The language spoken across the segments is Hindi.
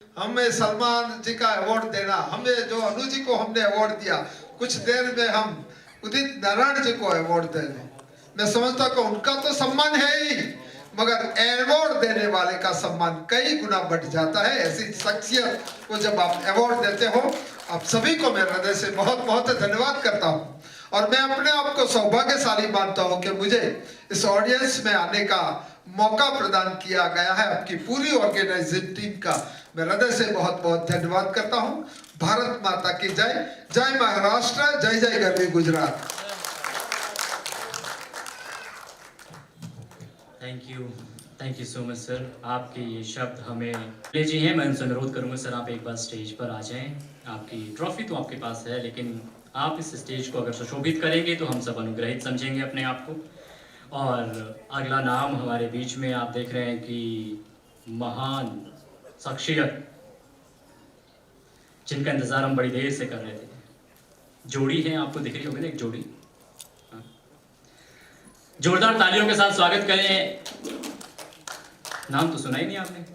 हमें सलमान जी का अवार्ड देना, हमें जो अनु जी को हमने अवार्ड दिया, कुछ देर में हम उदित नारायण जी को अवार्ड दे दें। मैं समझता हूँ उनका तो सम्मान है ही, मगर अवार्ड देने वाले का सम्मान कई गुना बढ़ जाता है। ऐसी शख्सियत को जब आप अवार्ड देते हो, आप सभी को मैं हृदय से बहुत बहुत धन्यवाद करता हूँ। और मैं अपने आप को सौभाग्यशाली मानता हूँ कि मुझे इस ऑडियंस में आने का मौका प्रदान किया गया है। आपकी पूरी ऑर्गेनाइजिंग टीम का मैं हृदय से बहुत बहुत धन्यवाद करता हूँ। भारत माता की जय। जय महाराष्ट्र, जय जय गरवी Gujarat. Thank you so much sir. आपके ये शब्द हमें ले जी हैं। मैं उनसे अनुरोध करूंगा सर, आप एक बार स्टेज पर आ जाएं। आपकी ट्रॉफी तो आपके पास है, लेकिन आप इस स्टेज को अगर सुशोभित करेंगे तो हम सब अनुग्रहित समझेंगे अपने आप को। और अगला नाम हमारे बीच में आप देख रहे हैं कि महान शख्सियत, जिनका इंतज़ार हम बड़ी देर से कर रहे थे। जोड़ी है, आपको दिख रही होगी ना एक जोड़ी। जोरदार तालियों के साथ स्वागत करें। नाम तो सुना ही नहीं आपने।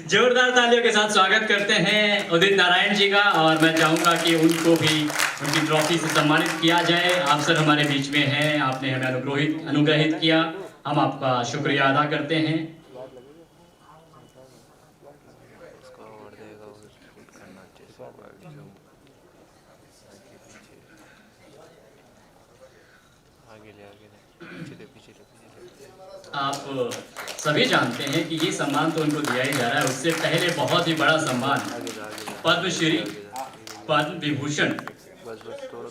जोरदार तालियों के साथ स्वागत करते हैं उदित नारायण जी का। और मैं चाहूंगा कि उनको भी उनकी ट्रॉफी से सम्मानित किया जाए। आप सर हमारे बीच में हैं, आपने हमें अनुग्रहित किया, हम आपका शुक्रिया अदा करते हैं। आप सभी जानते हैं कि ये सम्मान तो उनको दिया ही जा रहा है, उससे पहले बहुत ही बड़ा सम्मान पद्मश्री, पद्म विभूषण,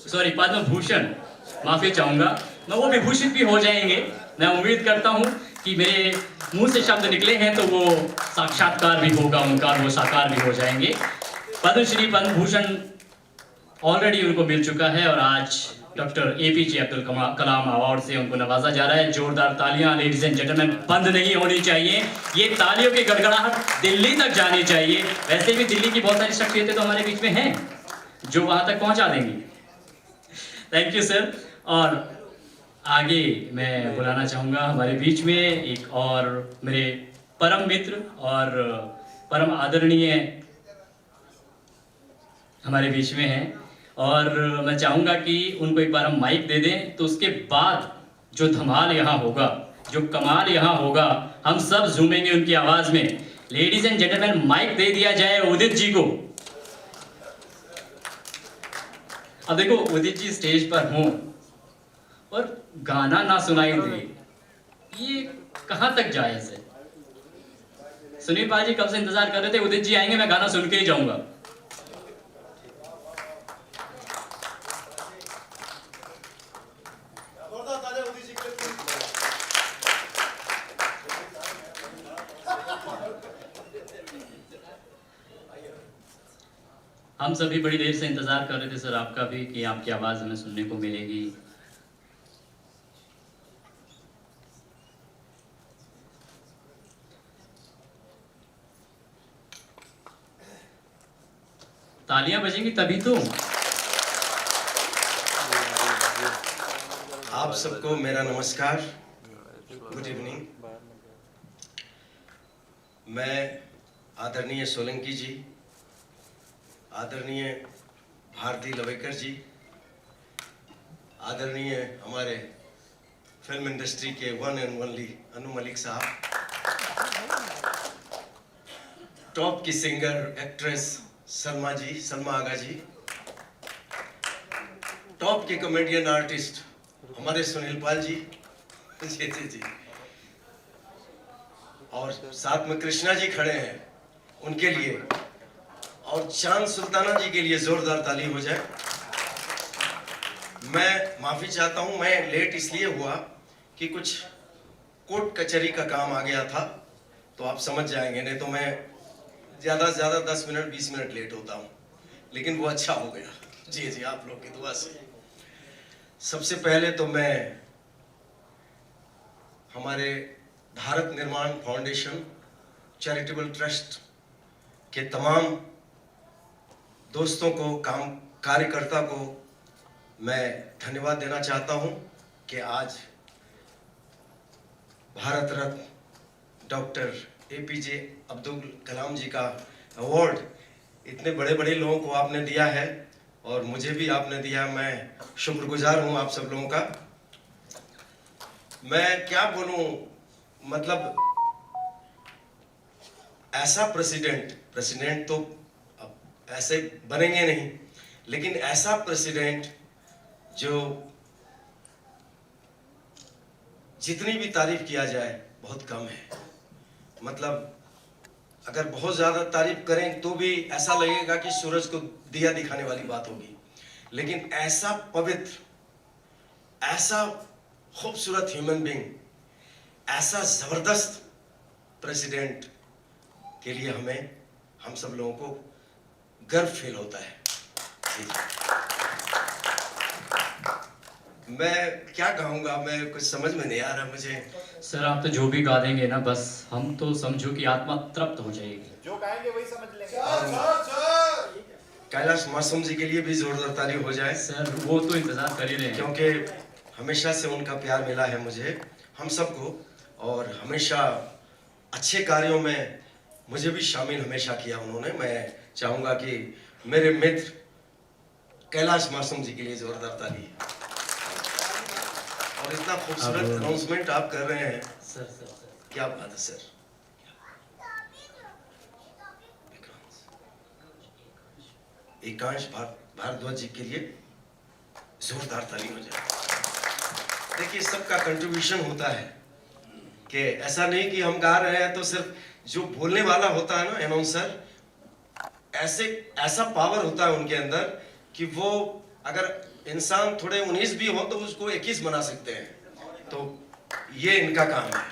सॉरी पद्म भूषण, माफी चाहूंगा मैं, वो विभूषित भी हो जाएंगे। मैं उम्मीद करता हूं कि मेरे मुंह से शब्द निकले हैं तो वो साक्षात्कार भी होगा उनका, वो साकार भी हो जाएंगे। पद्मश्री, पद्म भूषण ऑलरेडी उनको मिल चुका है और आज doctor APJ Abdul Kalam award से उनको नवाजा जा रहा है। जोरदार तालियां लेडीज एंड जेंटलमैन, बंद नहीं होनी चाहिए, ये तालियों की गड़गड़ाहट दिल्ली तक जानी चाहिए। वैसे भी दिल्ली की बहुत सारी शख्सियतें तो हमारे बीच में हैं जो वहां तक पहुंचा देंगी। Thank you sir. और आगे मैं बुलाना चाहूंगा हमारे बीच में एक और मेरे परम मित्र और परम आदरणीय हमारे बीच में हैं, और मैं चाहूंगा कि उनको एक बार हम माइक दे दें, तो उसके बाद जो धमाल यहाँ होगा, जो कमाल यहाँ होगा, हम सब झूमेंगे उनकी आवाज में। लेडीज एंड जेंटलमैन, माइक दे दिया जाए उदित जी को। अब देखो उदित जी स्टेज पर हों और गाना ना सुनाई दे, ये कहां तक जायज है? सुनील पाल जी कब से इंतजार कर रहे थे, उदित जी आएंगे, मैं गाना सुन के ही जाऊंगा। हम सभी बड़ी देर से इंतजार कर रहे थे सर आपका भी, कि आपकी आवाज हमें सुनने को मिलेगी। तालियां बजेंगी तभी तो। आप सबको मेरा नमस्कार, गुड इवनिंग। मैं आदरणीय सोलंकी जी, आदरणीय भारती लवेकर जी, आदरणीय हमारे फिल्म इंडस्ट्री के one and only Anu Malik साहब, टॉप की सिंगर एक्ट्रेस सलमा जी, सलमा आगा जी, टॉप के कॉमेडियन आर्टिस्ट हमारे सुनील पाल जी, जी, और साथ में कृष्णा जी खड़े हैं, उनके लिए, और चांद सुल्ताना जी के लिए जोरदार ताली हो जाए। मैं माफी चाहता हूं, मैं लेट इसलिए हुआ कि कुछ कोर्ट कचहरी का काम आ गया था, तो आप समझ जाएंगे, नहीं तो मैं ज्यादा से ज्यादा 10 मिनट 20 मिनट लेट होता हूं, लेकिन वो अच्छा हो गया। जी जी, आप लोग की दुआ से। सबसे पहले तो मैं हमारे भारत निर्माण फाउंडेशन चैरिटेबल ट्रस्ट के तमाम दोस्तों को, कार्यकर्ता को मैं धन्यवाद देना चाहता हूं कि आज भारत रत्न डॉक्टर APJ अब्दुल कलाम जी का अवार्ड इतने बड़े बड़े लोगों को आपने दिया है और मुझे भी आपने दिया। मैं शुक्रगुजार हूं आप सब लोगों का। मैं क्या बोलूं, मतलब ऐसा प्रेसिडेंट तो अब ऐसे बनेंगे नहीं, लेकिन ऐसा प्रेसिडेंट जो जितनी भी तारीफ किया जाए बहुत कम है। मतलब अगर बहुत ज्यादा तारीफ करें तो भी ऐसा लगेगा कि सूरज को दिया दिखाने वाली बात होगी, लेकिन ऐसा पवित्र, ऐसा खूबसूरत ह्यूमन बीइंग, ऐसा जबरदस्त प्रेसिडेंट के लिए हम सब लोगों को गर्व फील होता है। मैं क्या कहूँगा, मैं कुछ समझ में नहीं आ रहा मुझे। सर आप तो जो भी गा देंगे ना, बस हम तो समझो कि आत्मा तृप्त हो जाएगी। जो गाएंगे वही समझ लेंगे। कैलाश मासूम जी के लिए भी जोरदार ताली हो जाए। सर वो तो इंतजार कर ही रहे हैं, क्योंकि हमेशा से उनका प्यार मिला है मुझे, हम सबको, और हमेशा अच्छे कार्यों में मुझे भी शामिल हमेशा किया उन्होंने। मैं चाहूँगा कि मेरे मित्र कैलाश मासूम जी के लिए जोरदार ताली। और इतना खूबसूरत अनाउंसमेंट आप कर रहे हैं सर सर सर क्या बात है सर। एकांश भारद्वाज जी के लिए जोरदार ताली हो जाए। देखिए सबका कंट्रीब्यूशन होता है कि ऐसा नहीं कि हम गा रहे हैं तो सिर्फ जो बोलने वाला होता है ना अनाउंसर, ऐसा पावर होता है उनके अंदर कि वो अगर इंसान थोड़े 19 भी हो तो उसको 21 बना सकते हैं। तो ये इनका काम है।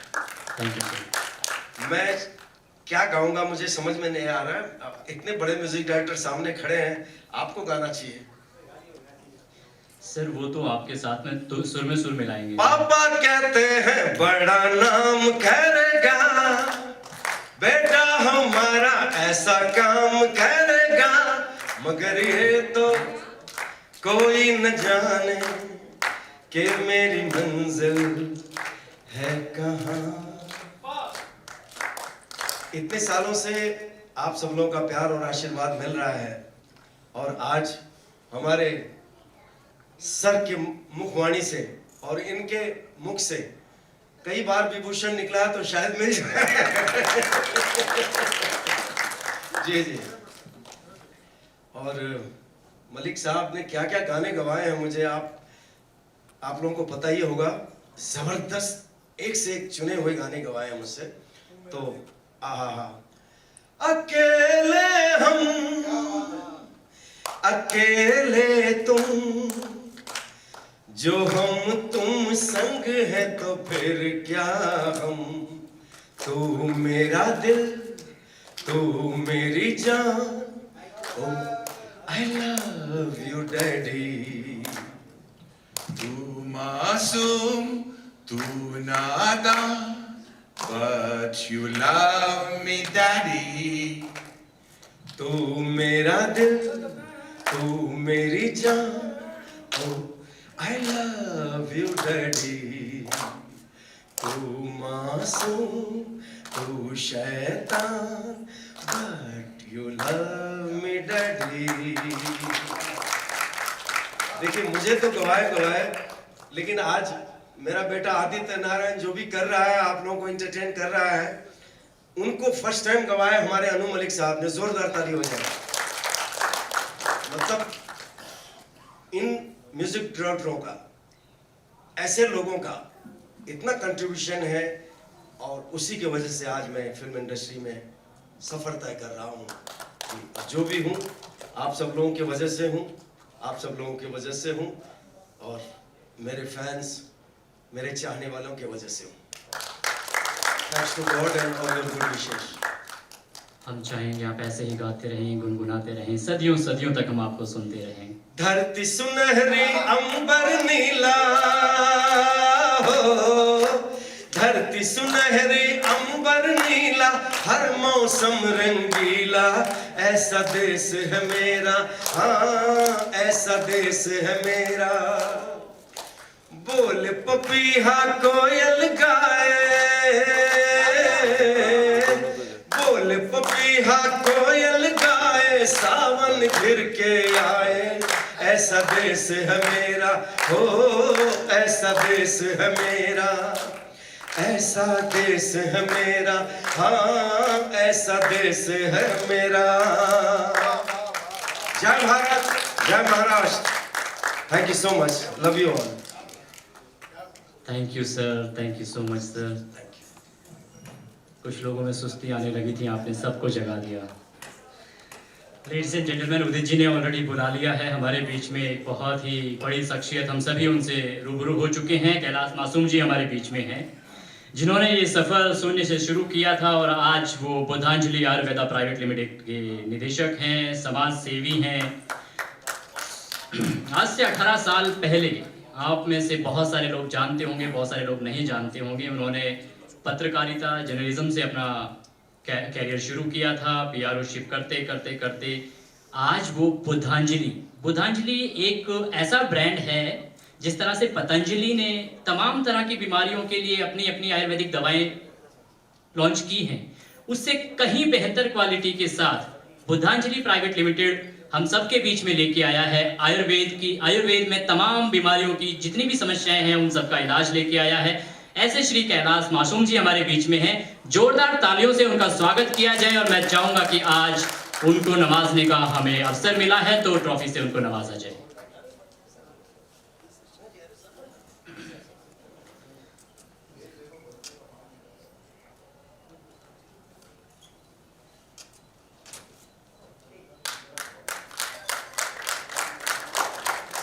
Thank you sir. मैं क्या गाऊंगा मुझे समझ में नहीं आ रहा है। इतने बड़े म्यूजिक डायरेक्टर सामने खड़े हैं, आपको गाना चाहिए। सर वो तो आपके साथ में तो सुर में सुर मिलाएंगे। पापा कहते हैं बड़ा नाम करेगा, बेटा हमारा ऐसा काम करेगा, मगर ये तो कोई न जाने कि मेरी मंजिल है कहाँ। इतने सालों से आप सब लोगों का प्यार और आशीर्वाद मिल रहा है, और आज हमारे सर के मुखवाणी से और इनके मुख से कई बार विभूषण निकला तो शायद मिल जाए। जी जी। और मलिक साहब ने क्या क्या गाने गवाए हैं मुझे आप लोगों को पता ही होगा। जबरदस्त एक से एक चुने हुए गाने गवाए हैं मुझसे। तो आहा, अकेले हम अकेले तुम, जो हम तुम संग है तो फिर क्या हम, तू मेरा दिल तू मेरी जान, ओ आई लव यू डैडी। तू मासूम तू नादान, but you love me daddy। तू मेरा दिल तू मेरी जान, ओ आई लव यू डैडी। तू मासूम तू शैतान, but you love me daddy. देखिए मुझे तो गवाए, लेकिन आज मेरा बेटा आदित्य नारायण जो भी कर रहा है, आप लोगों को एंटरटेन कर रहा है, उनको फर्स्ट टाइम गवाए हमारे अनु मलिक साहब ने। जोरदार ताली हो जाए। मतलब इन म्यूजिक डायरेक्टरों का, ऐसे लोगों का इतना कंट्रीब्यूशन है, और उसी की वजह से आज मैं फिल्म इंडस्ट्री में सफर तय कर रहा हूँ। जो भी हूँ आप सब लोगों की वजह से हूँ, आप सब लोगों की वजह से हूँ, और मेरे फैंस मेरे चाहने वालों की वजह से हूँ। Thanks to God and all your good wishes. हम चाहेंगे आप ऐसे ही गाते रहें, गुनगुनाते रहें, सदियों सदियों तक हम आपको सुनते रहें। धरती सुनहरी अंबर नीला हो, धरती सुनहरी अंबर नीला, हर मौसम रंगीला, ऐसा देश है मेरा, हाँ ऐसा देश है मेरा। बोल पपीहा कोयल गाए, ऐसा देश है मेरा, हो ऐसा देश है मेरा, ऐसा देश है मेरा, हाँ ऐसा देश है मेरा। जय भारत, जय Maharashtra. Thank you so much, love you all. Thank you sir, thank you so much sir. कुछ लोगों में सुस्ती आने लगी थी, आपने सबको जगा दिया। Ladies and gentleman, Udit ji ने ऑलरेडी बुला लिया है हमारे बीच में एक बहुत ही बड़ी शख्सियत, हम सभी उनसे रूबरू हो चुके हैं। कैलाश मासूम जी हमारे बीच में हैं, जिन्होंने ये सफ़र शून्य से शुरू किया था और आज वो बुद्धांजलि आयुर्वेदा प्राइवेट लिमिटेड के निदेशक हैं, समाज सेवी हैं। आज से 18 साल पहले आप में से बहुत सारे लोग जानते होंगे, बहुत सारे लोग नहीं जानते होंगे, उन्होंने पत्रकारिता जर्नलिज्म से अपना कैरियर शुरू किया था। पीआरओशिप करते करते करते आज वो बुद्धांजलि एक ऐसा ब्रांड है, जिस तरह से पतंजलि ने तमाम तरह की बीमारियों के लिए अपनी अपनी आयुर्वेदिक दवाएं लॉन्च की हैं, उससे कहीं बेहतर क्वालिटी के साथ बुद्धांजलि प्राइवेट लिमिटेड हम सबके बीच में लेके आया है आयुर्वेद में तमाम बीमारियों की जितनी भी समस्याएं हैं उन सबका इलाज लेके आया है। ऐसे श्री कैलाश मासूम जी हमारे बीच में हैं, जोरदार तालियों से उनका स्वागत किया जाए। और मैं चाहूंगा कि आज उनको नवाजने का हमें अवसर मिला है तो ट्रॉफी से उनको नवाजा जाए।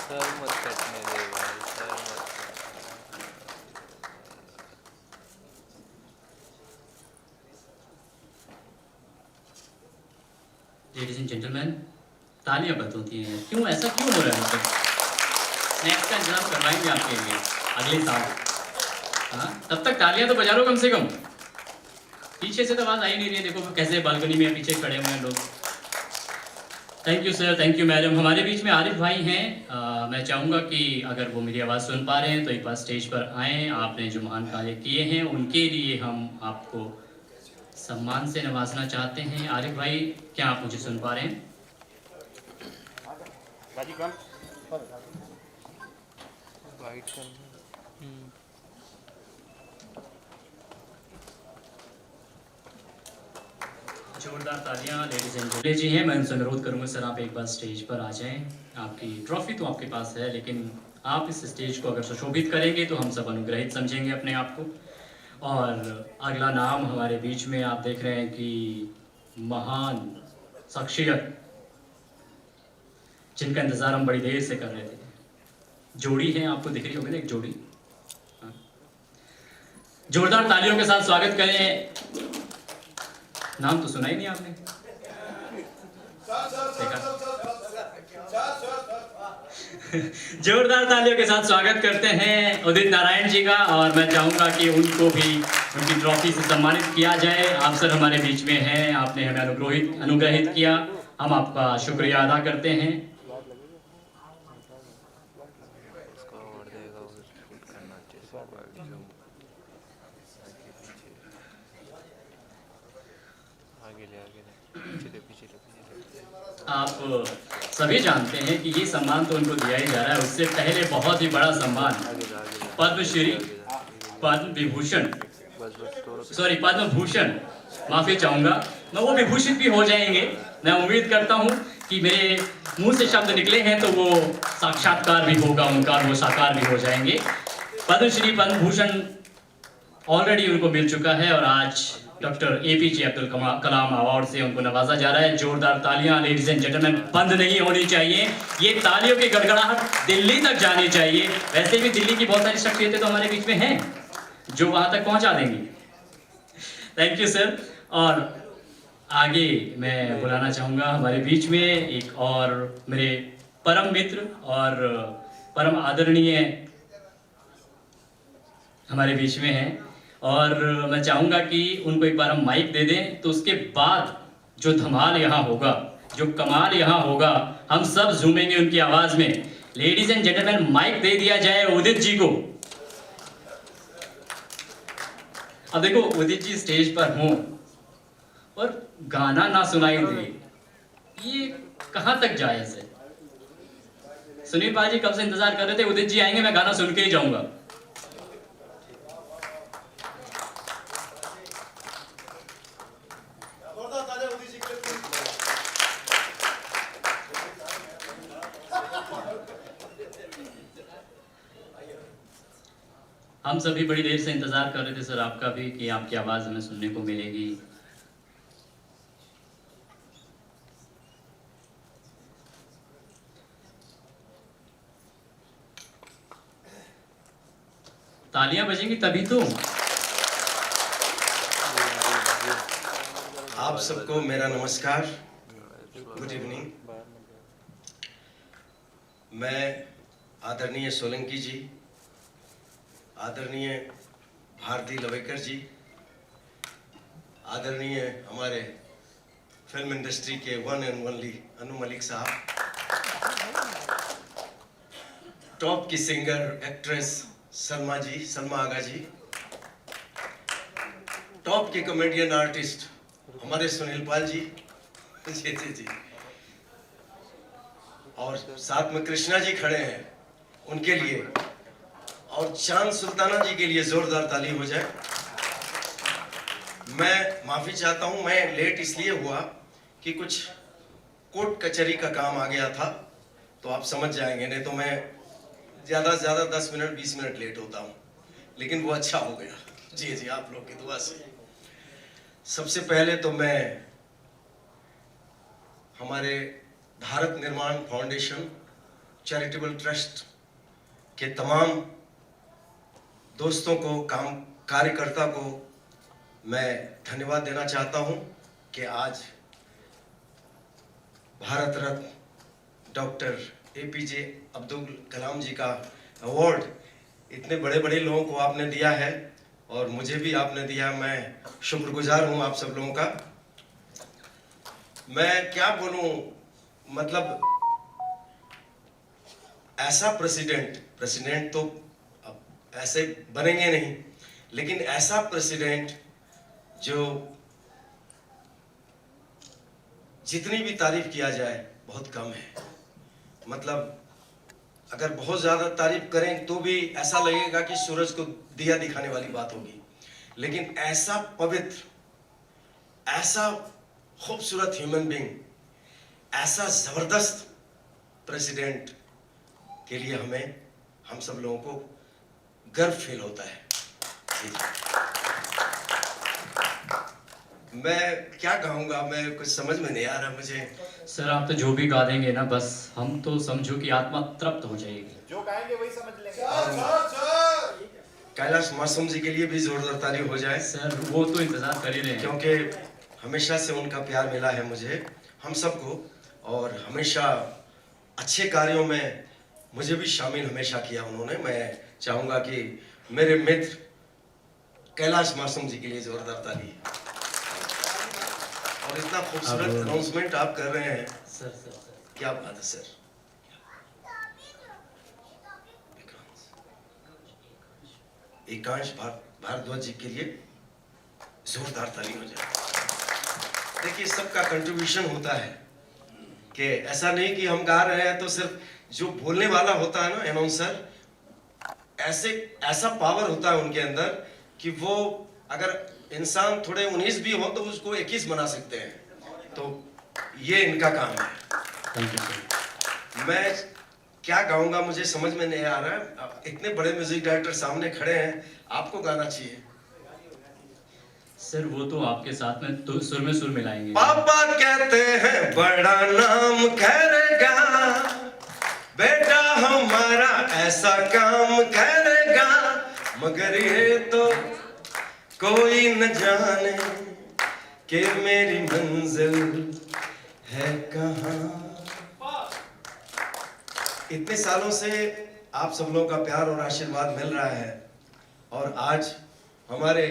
सर मत कटने दे भाई, सर मत। लेडीज एंड जेंटलमैन, तालियां बंद होती हैं, क्यों ऐसा क्यों हो रहा है? मतलब स्नैक्स का इंतजाम करवाएंगे आपके लिए अगले साल। हाँ, तब तक तालियां तो बजा लो कम से कम। पीछे से तो आवाज आ ही नहीं रही है, देखो कैसे बालकनी में पीछे खड़े हुए हैं लोग। Thank you sir, thank you madam. हमारे बीच में आरिफ भाई हैं, मैं चाहूँगा कि अगर वो मेरी आवाज़ सुन पा रहे हैं तो एक बार स्टेज पर आएँ। आपने जो महान कार्य किए हैं उनके लिए हम आपको सम्मान से नवाजना चाहते हैं। आरिफ भाई, क्या आप मुझे सुन पा रहे हैं? वाइट करना। जोरदार तालियां लेडीज एंड जेंटलमैन जी हैं। मैं उनसे अनुरोध करूंगा सर आप एक बार स्टेज पर आ जाएं। आपकी ट्रॉफी तो आपके पास है, लेकिन आप इस स्टेज को अगर सुशोभित करेंगे तो हम सब अनुग्रहित समझेंगे अपने आप को। और अगला नाम हमारे बीच में आप देख रहे हैं कि महान शख्सियत, जिनका इंतज़ार हम बड़ी देर से कर रहे थे। जोड़ी है, आपको दिख रही होगी ना एक जोड़ी। हाँ। जोरदार तालियों के साथ स्वागत करें। नाम तो सुना ही नहीं आपने। जोरदार तालियों के साथ स्वागत करते हैं उदित नारायण जी का। और मैं चाहूंगा कि उनको भी उनकी ट्रॉफी से सम्मानित किया जाए। आप सर हमारे बीच में हैं, आपने हमें अनुग्रहित किया, हम आपका शुक्रिया अदा करते हैं। इसको और देगा, वो शूट करना चाहिए। आगे ले, पीछे ले, पीछे ले। आप सभी जानते हैं कि ये सम्मान तो उनको दिया ही जा रहा है, उससे पहले बहुत ही बड़ा सम्मान पद्मश्री, पद्म विभूषण, सॉरी पद्म भूषण, माफी चाहूंगा मैं, वो विभूषित भी हो जाएंगे। मैं उम्मीद करता हूं कि मेरे मुंह से शब्द निकले हैं तो वो साक्षात्कार भी होगा उनका, वो साकार भी हो जाएंगे। पद्मश्री, पद्म भूषण ऑलरेडी उनको मिल चुका है और आज doctor APJ Abdul Kalam award से उनको नवाजा जा रहा है। जोरदार तालियां लेडीज एंड जेंटलमैन, बंद नहीं होनी चाहिए, ये तालियों की गड़गड़ाहट दिल्ली तक जानी चाहिए। वैसे भी दिल्ली की बहुत सारी शख्सियतें तो हमारे बीच में हैं जो वहां तक पहुंचा देंगी। Thank you sir. और आगे मैं बुलाना चाहूंगा हमारे बीच में एक और मेरे परम मित्र और परम आदरणीय हमारे बीच में हैं, और मैं चाहूंगा कि उनको एक बार हम माइक दे दें, तो उसके बाद जो धमाल यहाँ होगा, जो कमाल यहाँ होगा, हम सब झूमेंगे उनकी आवाज में। लेडीज एंड जेंटलमैन, माइक दे दिया जाए उदित जी को। अब देखो उदित जी स्टेज पर हों और गाना ना सुनाई दे, ये कहाँ तक जायज है? सुनील पाल जी कब से इंतजार कर रहे थे, उदित जी आएंगे, मैं गाना सुन के ही जाऊंगा। हम सभी बड़ी देर से इंतजार कर रहे थे सर आपका भी, कि आपकी आवाज हमें सुनने को मिलेगी। तालियां बजेंगी तभी तो। आप सबको मेरा नमस्कार, गुड इवनिंग। मैं आदरणीय सोलंकी जी, आदरणीय भारती लवेकर जी, आदरणीय हमारे फिल्म इंडस्ट्री के one and only Anu Malik साहब, टॉप की सिंगर एक्ट्रेस सलमा जी, सलमा आगा जी, टॉप के कॉमेडियन आर्टिस्ट हमारे सुनील पाल जी, जी, और साथ में कृष्णा जी खड़े हैं, उनके लिए, और चांद सुल्ताना जी के लिए जोरदार ताली हो जाए। मैं माफी चाहता हूं, मैं लेट इसलिए हुआ कि कुछ कोर्ट कचहरी का काम आ गया था, तो आप समझ जाएंगे, नहीं तो मैं ज्यादा से ज्यादा 10 मिनट 20 मिनट लेट होता हूं, लेकिन वो अच्छा हो गया। जी जी, आप लोग की दुआ से। सबसे पहले तो मैं हमारे भारत निर्माण फाउंडेशन चैरिटेबल ट्रस्ट के तमाम दोस्तों को, कार्यकर्ता को मैं धन्यवाद देना चाहता हूं कि आज भारत रत्न डॉक्टर APJ अब्दुल कलाम जी का अवार्ड इतने बड़े बड़े लोगों को आपने दिया है, और मुझे भी आपने दिया। मैं शुक्रगुजार हूं आप सब लोगों का। मैं क्या बोलूं, मतलब ऐसा प्रेसिडेंट तो अब ऐसे बनेंगे नहीं, लेकिन ऐसा प्रेसिडेंट जो जितनी भी तारीफ किया जाए बहुत कम है। मतलब अगर बहुत ज्यादा तारीफ करें तो भी ऐसा लगेगा कि सूरज को दिया दिखाने वाली बात होगी, लेकिन ऐसा पवित्र, ऐसा खूबसूरत ह्यूमन बीइंग, ऐसा जबरदस्त प्रेसिडेंट के लिए हम सब लोगों को गर्व फील होता है। मैं क्या कहूँगा, मैं कुछ समझ में नहीं आ रहा मुझे। सर आप तो जो भी गा देंगे ना, बस हम तो समझो कि आत्मा तृप्त हो जाएगी। जो गाएंगे वही समझ लेंगे। कैलाश मासूम जी के लिए भी जोरदार ताली हो जाए। सर वो तो इंतजार कर ही रहे हैं, क्योंकि हमेशा से उनका प्यार मिला है मुझे, हम सबको, और हमेशा अच्छे कार्यों में मुझे भी शामिल हमेशा किया उन्होंने। मैं चाहूँगा कि मेरे मित्र कैलाश मासूम जी के लिए जोरदार ताली। और इतना खूबसूरत अनाउंसमेंट आप कर रहे हैं, सर क्या बात है सर। एकांश भारद्वाज जी के लिए जोरदार ताली हो जाए। देखिए सबका कंट्रीब्यूशन होता है, कि ऐसा नहीं कि हम गा रहे हैं तो सिर्फ जो बोलने वाला होता है ना अनाउंसर, ऐसा पावर होता है उनके अंदर कि वो अगर इंसान थोड़े 19 भी हो तो उसको 21 बना सकते हैं। तो ये इनका काम है। Thank you sir. मैं क्या गाऊंगा मुझे समझ में नहीं आ रहा है। इतने बड़े म्यूजिक डायरेक्टर सामने खड़े हैं, आपको गाना चाहिए। सर वो तो आपके साथ में तो सुर में सुर मिलाएंगे। पापा कहते हैं बड़ा नाम करेगा, बेटा हमारा ऐसा काम करेगा, मगर ये तो कोई न जाने कि मेरी मंजिल है कहाँ। इतने सालों से आप सब लोगों का प्यार और आशीर्वाद मिल रहा है, और आज हमारे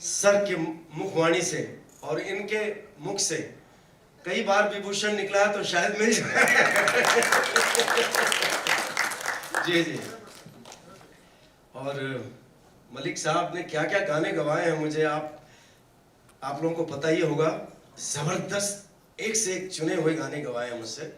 सर के मुखवाणी से और इनके मुख से कई बार विभूषण निकला तो शायद मिल जाए। जी जी। और मलिक साहब ने क्या क्या गाने गवाए हैं मुझे आप लोगों को पता ही होगा। जबरदस्त एक से एक चुने हुए गाने गवाए हैं मुझसे।